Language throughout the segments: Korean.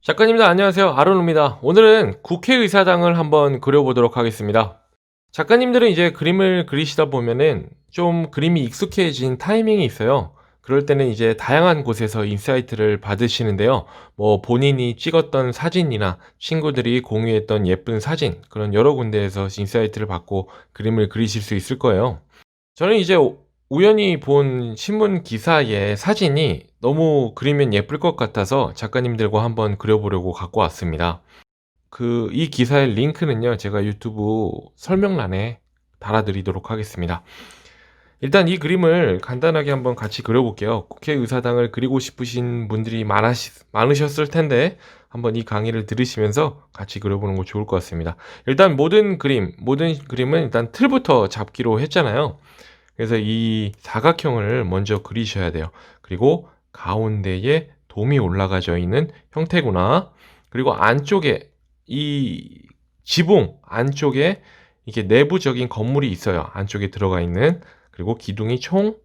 작가님들 안녕하세요. 아론입니다. 오늘은 국회의사당을 한번 그려보도록 하겠습니다. 작가님들은 이제 그림을 그리시다 보면은 좀 그림이 익숙해진 타이밍이 있어요. 그럴 때는 이제 다양한 곳에서 인사이트를 받으시는데요. 뭐 본인이 찍었던 사진이나 친구들이 공유했던 예쁜 사진, 그런 여러 군데에서 인사이트를 받고 그림을 그리실 수 있을 거예요. 저는 이제 우연히 본 신문 기사의 사진이 너무 그리면 예쁠 것 같아서 작가님들과 한번 그려보려고 갖고 왔습니다. 이 기사의 링크는요, 제가 유튜브 설명란에 달아드리도록 하겠습니다. 일단 이 그림을 간단하게 한번 같이 그려볼게요. 국회의사당을 그리고 싶으신 분들이 많으셨을 텐데 한번 이 강의를 들으시면서 같이 그려보는 거 좋을 것 같습니다. 일단 모든 그림은 일단 틀부터 잡기로 했잖아요. 그래서 이 사각형을 먼저 그리셔야 돼요. 그리고 가운데에 돔이 올라가져 있는 형태구나. 그리고 안쪽에 이 지붕 안쪽에 이게 내부적인 건물이 있어요. 안쪽에 들어가 있는. 그리고 기둥이 총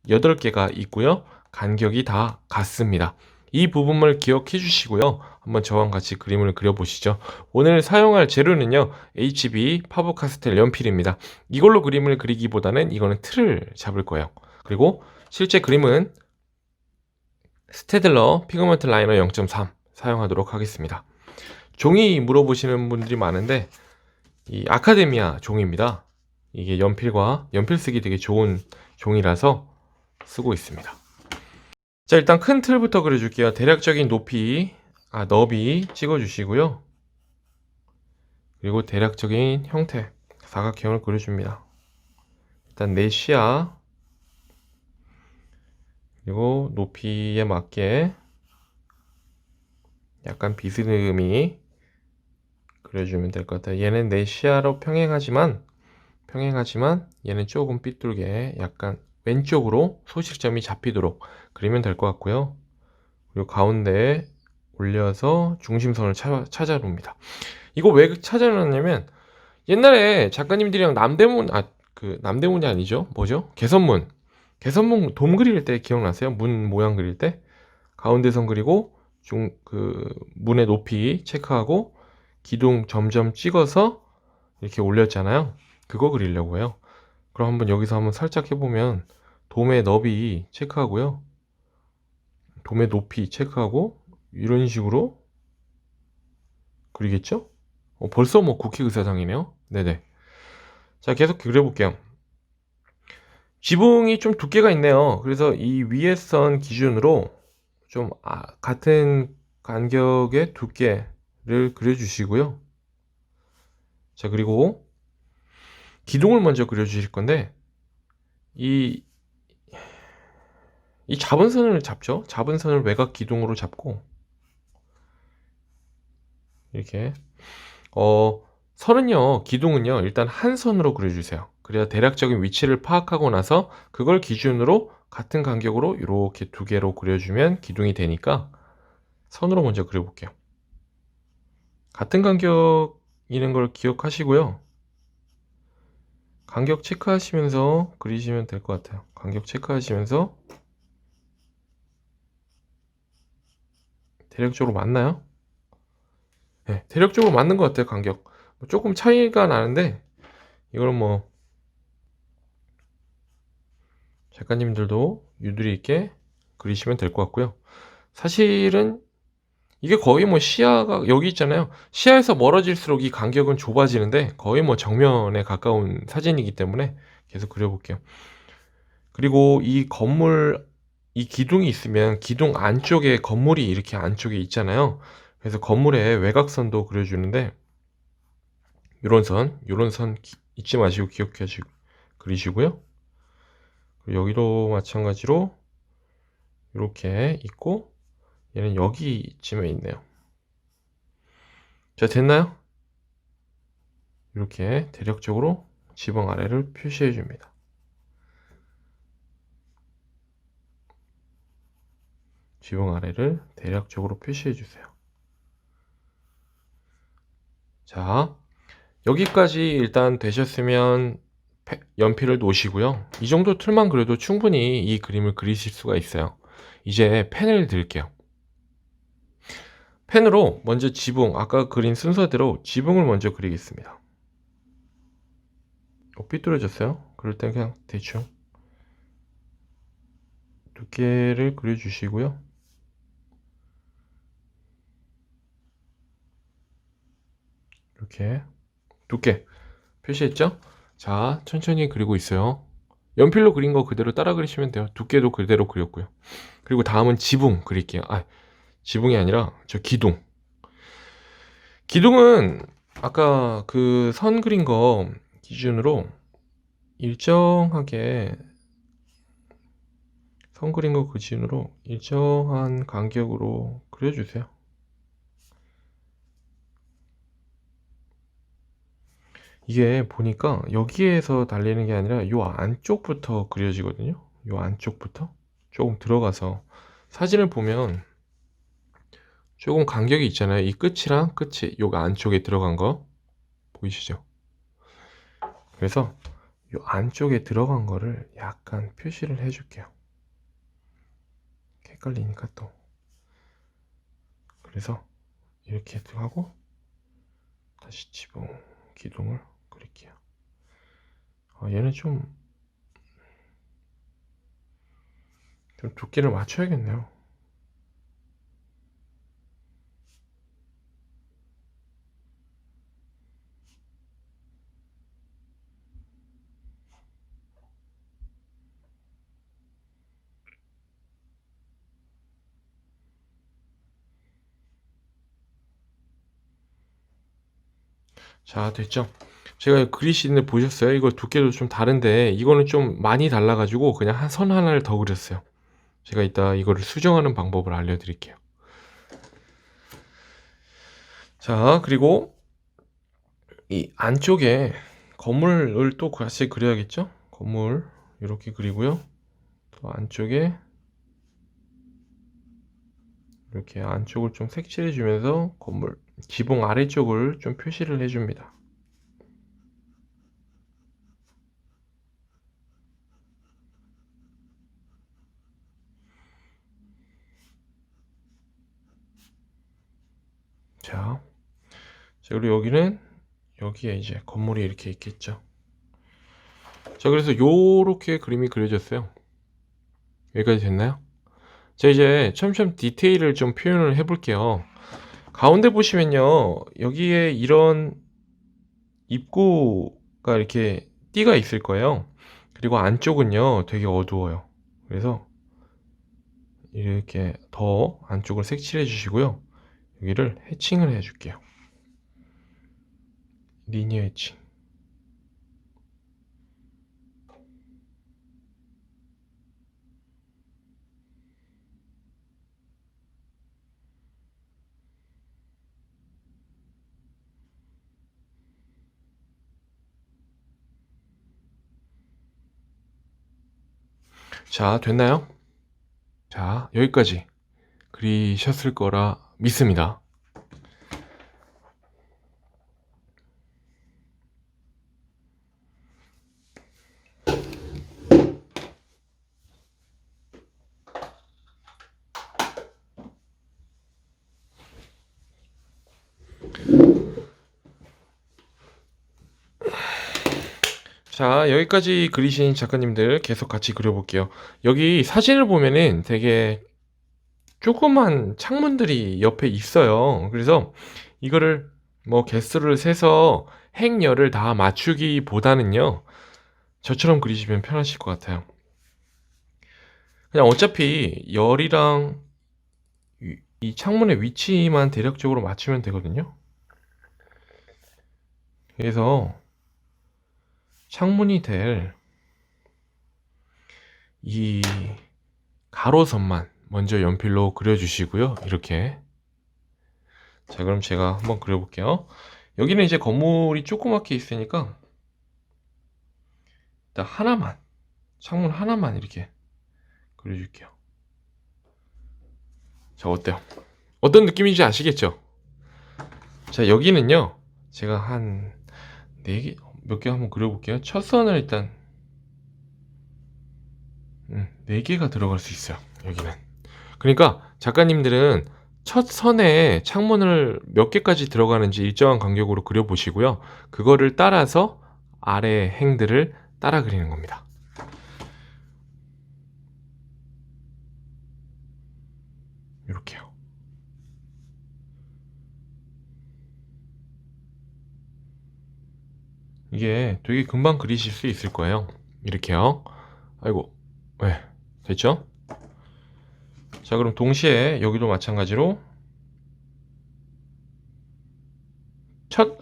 8개가 있고요. 간격이 다 같습니다. 이 부분을 기억해 주시고요. 한번 저와 같이 그림을 그려보시죠. 오늘 사용할 재료는요, HB 파버카스텔 연필입니다. 이걸로 그림을 그리기보다는 이거는 틀을 잡을 거예요. 그리고 실제 그림은 스테들러 피그먼트 라이너 0.3 사용하도록 하겠습니다. 종이 물어보시는 분들이 많은데 이 아카데미아 종입니다. 이게 연필 쓰기 되게 좋은 종이라서 쓰고 있습니다. 자, 일단 큰 틀부터 그려줄게요. 대략적인 너비 찍어주시고요. 그리고 대략적인 형태, 사각형을 그려줍니다. 일단 내 시야, 그리고 높이에 맞게 약간 비스듬히 그려주면 될 것 같아요. 얘는 내 시야로 평행하지만 얘는 조금 삐뚤게 약간 왼쪽으로 소실점이 잡히도록 그리면 될 것 같고요. 그리고 가운데에 올려서 중심선을 찾아놓습니다. 이거 왜 찾아놨냐면 옛날에 작가님들이랑 남대문이 아니죠? 뭐죠? 개선문 돔 그릴 때 기억나세요? 문 모양 그릴 때 가운데 선 그리고 문의 높이 체크하고 기둥 점점 찍어서 이렇게 올렸잖아요. 그거 그리려고 해요. 그럼 한번 여기서 한번 살짝 해보면 돔의 너비 체크하고요. 돔의 높이 체크하고 이런 식으로 그리겠죠? 벌써 뭐 국회의사당이네요. 네네. 자, 계속 그려볼게요. 지붕이 좀 두께가 있네요. 그래서 이 위에 선 기준으로 좀 같은 간격의 두께를 그려주시고요. 자, 그리고 기둥을 먼저 그려주실 건데 이 잡은 선을 잡죠. 잡은 선을 외곽 기둥으로 잡고 이렇게 선은요, 기둥은요, 일단 한 선으로 그려주세요. 그래야 대략적인 위치를 파악하고 나서 그걸 기준으로 같은 간격으로 이렇게 2개로 그려주면 기둥이 되니까 선으로 먼저 그려볼게요. 같은 간격이는 걸 기억하시고요. 간격 체크하시면서 그리시면 될 것 같아요. 간격 체크하시면서 대략적으로 맞나요? 네, 대략적으로 맞는 것 같아요. 간격 조금 차이가 나는데 이거는 뭐 작가님들도 유두리 있게 그리시면 될 것 같고요. 사실은 이게 거의 뭐 시야가 여기 있잖아요. 시야에서 멀어질수록 이 간격은 좁아지는데 거의 뭐 정면에 가까운 사진이기 때문에 계속 그려볼게요. 그리고 이 기둥이 있으면 기둥 안쪽에 건물이 이렇게 안쪽에 있잖아요. 그래서 건물의 외곽선도 그려주는데 요런 선 잊지 마시고 그리시고요. 그리고 여기도 마찬가지로 이렇게 있고 얘는 여기쯤에 있네요. 자, 됐나요? 이렇게 대략적으로 지붕 아래를 표시해 줍니다. 지붕 아래를 대략적으로 표시해 주세요. 자, 여기까지 일단 되셨으면 연필을 놓으시고요. 이 정도 틀만 그려도 충분히 이 그림을 그리실 수가 있어요. 이제 펜을 들게요. 펜으로 먼저 지붕, 아까 그린 순서대로 지붕을 먼저 그리겠습니다. 삐뚤어졌어요? 그럴 땐 그냥 대충 두께를 그려주시고요. 이렇게 두께 표시했죠? 자, 천천히 그리고 있어요. 연필로 그린 거 그대로 따라 그리시면 돼요. 두께도 그대로 그렸고요. 그리고 다음은 지붕 그릴게요. 지붕이 아니라 저 기둥. 기둥은 아까 그 선 그린 거 기준으로 일정하게, 선 그린 거 기준으로 일정한 간격으로 그려주세요. 이게 보니까 여기에서 달리는 게 아니라 요 안쪽부터 그려지거든요. 요 안쪽부터 조금 들어가서, 사진을 보면 조금 간격이 있잖아요. 이 끝이랑 끝이 요 안쪽에 들어간 거 보이시죠? 그래서 요 안쪽에 들어간 거를 약간 표시를 해줄게요. 헷갈리니까 또. 그래서 이렇게 하고 다시 지붕 기둥을 그릴게요. 얘는 좀 두께를 맞춰야겠네요. 자, 됐죠? 제가 그리시는데 보셨어요? 이거 두께도 좀 다른데 이거는 좀 많이 달라가지고 그냥 한 선 하나를 더 그렸어요. 제가 이따 이거를 수정하는 방법을 알려드릴게요. 자, 그리고 이 안쪽에 건물을 또 같이 그려야겠죠? 건물 이렇게 그리고요. 또 안쪽에 이렇게 안쪽을 좀 색칠해 주면서 건물 지붕 아래쪽을 좀 표시를 해줍니다. 자, 그리고 여기는, 여기에 이제 건물이 이렇게 있겠죠. 자, 그래서 요렇게 그림이 그려졌어요. 여기까지 됐나요? 자, 이제 첨첨 디테일을 좀 표현을 해 볼게요. 가운데 보시면요, 여기에 이런 입구가 이렇게 띠가 있을 거예요. 그리고 안쪽은요 되게 어두워요. 그래서 이렇게 더 안쪽을 색칠해 주시고요. 여기를 해칭을 해 줄게요. 리니어 해칭. 자, 됐나요? 자, 여기까지 그리셨을 거라 믿습니다. 자, 여기까지 그리신 작가님들 계속 같이 그려볼게요. 여기 사진을 보면은 되게 조그만 창문들이 옆에 있어요. 그래서 이거를 뭐 개수를 세서 행열을 다 맞추기보다는요, 저처럼 그리시면 편하실 것 같아요. 그냥 어차피 열이랑 이 창문의 위치만 대략적으로 맞추면 되거든요. 그래서 창문이 될 이 가로선만 먼저 연필로 그려주시고요. 이렇게. 자, 그럼 제가 한번 그려볼게요. 여기는 이제 건물이 조그맣게 있으니까 일단 하나만, 창문 하나만 이렇게 그려줄게요. 자, 어때요? 어떤 느낌인지 아시겠죠? 자, 여기는요, 제가 한 4개, 몇 개 한번 그려볼게요. 첫 선을 일단 4개가 들어갈 수 있어요. 여기는. 그러니까 작가님들은 첫 선에 창문을 몇 개까지 들어가는지 일정한 간격으로 그려 보시고요. 그거를 따라서 아래 행들을 따라 그리는 겁니다. 요렇게요. 이게 되게 금방 그리실 수 있을 거예요. 이렇게요. 아이고. 네. 됐죠? 자, 그럼 동시에 여기도 마찬가지로 첫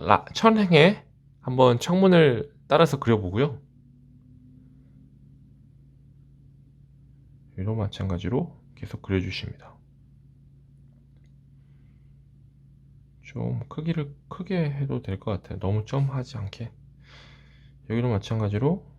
행에 한번 창문을 따라서 그려보고요. 여기도 마찬가지로 계속 그려주십니다. 좀 크기를 크게 해도 될 것 같아요. 너무 점하지 않게. 여기도 마찬가지로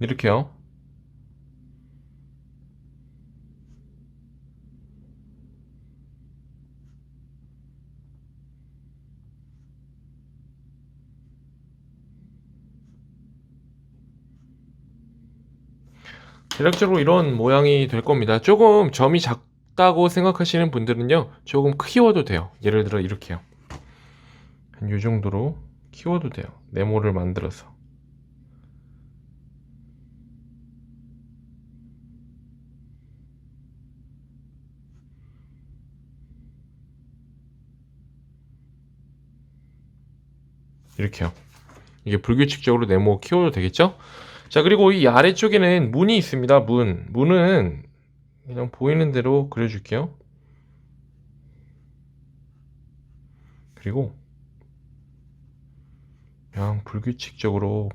이렇게요. 대략적으로 이런 모양이 될 겁니다. 조금 점이 작다고 생각하시는 분들은요, 조금 키워도 돼요. 예를 들어 이렇게요. 한 이 정도로 키워도 돼요. 네모를 만들어서. 이렇게요. 이게 불규칙적으로 네모 키워도 되겠죠? 자, 그리고 이 아래쪽에는 문이 있습니다. 문은 그냥 보이는 대로 그려줄게요. 그리고 그냥 불규칙적으로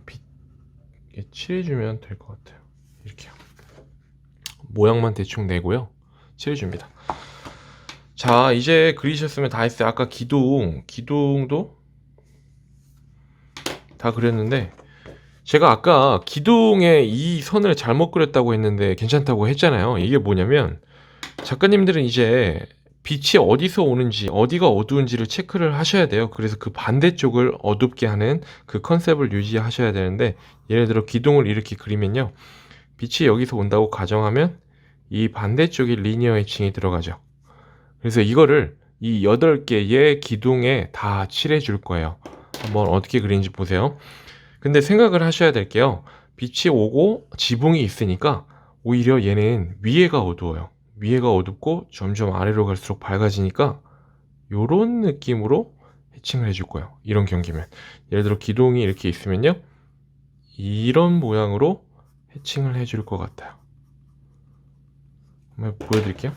칠해주면 될 것 같아요. 이렇게요. 모양만 대충 내고요. 칠해줍니다. 자, 이제 그리셨으면 다 했어요. 아까 기둥도 다 그렸는데, 제가 아까 기둥에 이 선을 잘못 그렸다고 했는데 괜찮다고 했잖아요. 이게 뭐냐면, 작가님들은 이제 빛이 어디서 오는지, 어디가 어두운지를 체크를 하셔야 돼요. 그래서 그 반대쪽을 어둡게 하는 그 컨셉을 유지하셔야 되는데, 예를 들어 기둥을 이렇게 그리면요, 빛이 여기서 온다고 가정하면 이 반대쪽에 리니어 해칭이 들어가죠. 그래서 이거를 이 8개의 기둥에 다 칠해 줄 거예요. 한번 어떻게 그리는지 보세요. 근데 생각을 하셔야 될 게요, 빛이 오고 지붕이 있으니까 오히려 얘는 위에가 어두워요. 위에가 어둡고 점점 아래로 갈수록 밝아지니까 요런 느낌으로 해칭을 해줄 거예요. 이런 경기면, 예를 들어 기둥이 이렇게 있으면요, 이런 모양으로 해칭을 해줄 것 같아요. 한번 보여드릴게요.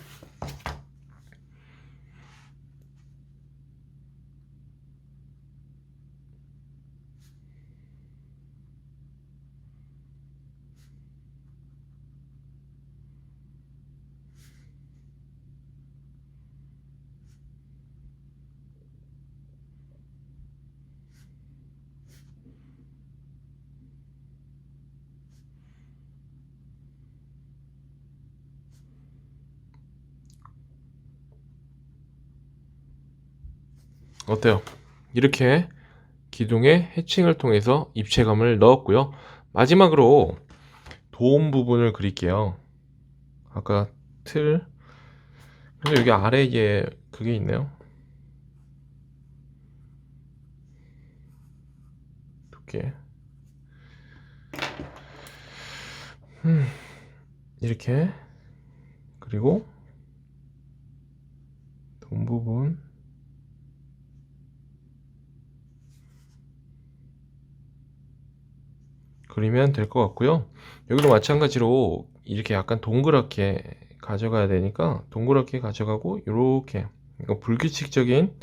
어때요? 이렇게 기둥에 해칭을 통해서 입체감을 넣었고요. 마지막으로 도움 부분을 그릴게요. 아까 틀, 근데 여기 아래에 그게 있네요. 두께. 이렇게. 그리고 도움 부분. 그리면 될 것 같고요. 여기도 마찬가지로 이렇게 약간 동그랗게 가져가야 되니까 동그랗게 가져가고, 이렇게 불규칙적인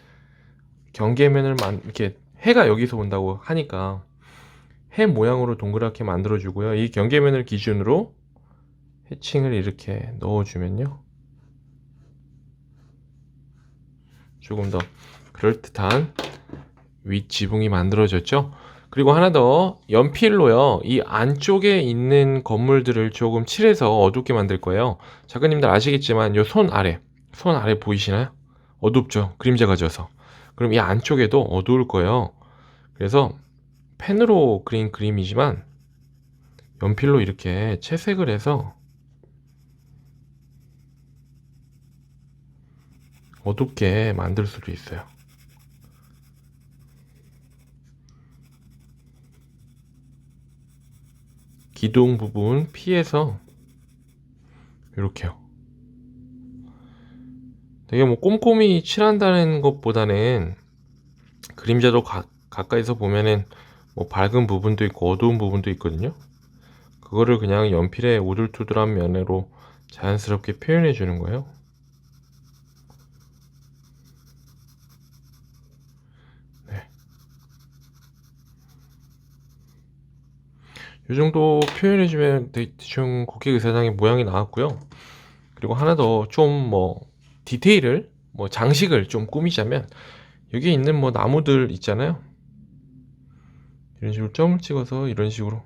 경계면을 이렇게, 해가 여기서 온다고 하니까 해 모양으로 동그랗게 만들어 주고요. 이 경계면을 기준으로 해칭을 이렇게 넣어주면요, 조금 더 그럴듯한 윗지붕이 만들어졌죠. 그리고 하나 더, 연필로요, 이 안쪽에 있는 건물들을 조금 칠해서 어둡게 만들 거예요. 작가님들 아시겠지만 요 손 아래 보이시나요? 어둡죠? 그림자가 져서. 그럼 이 안쪽에도 어두울 거예요. 그래서 펜으로 그린 그림이지만 연필로 이렇게 채색을 해서 어둡게 만들 수도 있어요. 기둥 부분 피해서 이렇게요. 되게 뭐 꼼꼼히 칠한다는 것보다는 그림자도 가까이서 보면은 뭐 밝은 부분도 있고 어두운 부분도 있거든요. 그거를 그냥 연필의 우둘투둘한 면으로 자연스럽게 표현해 주는 거예요. 네. 이 정도 표현해 주면 대충 국회 의사당의 모양이 나왔고요. 그리고 하나 더 좀 뭐 디테일을 뭐 장식을 좀 꾸미자면 여기 있는 뭐 나무들 있잖아요. 이런 식으로 점을 찍어서 이런 식으로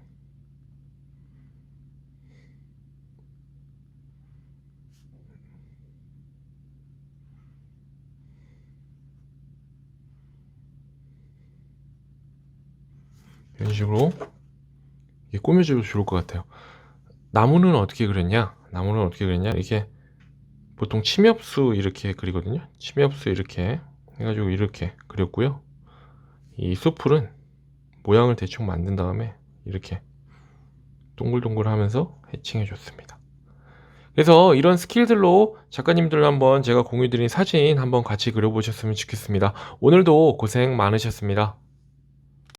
이런 식으로 이렇게 꾸며줘도 좋을 것 같아요. 나무는 어떻게 그렸냐? 나무는 어떻게 그렸냐? 이게 보통 침엽수 이렇게 그리거든요. 침엽수 이렇게 해가지고 이렇게 그렸고요. 이 숲풀은 모양을 대충 만든 다음에 이렇게 동글동글 하면서 해칭해 줬습니다. 그래서 이런 스킬들로 작가님들 한번 제가 공유드린 사진 한번 같이 그려보셨으면 좋겠습니다. 오늘도 고생 많으셨습니다.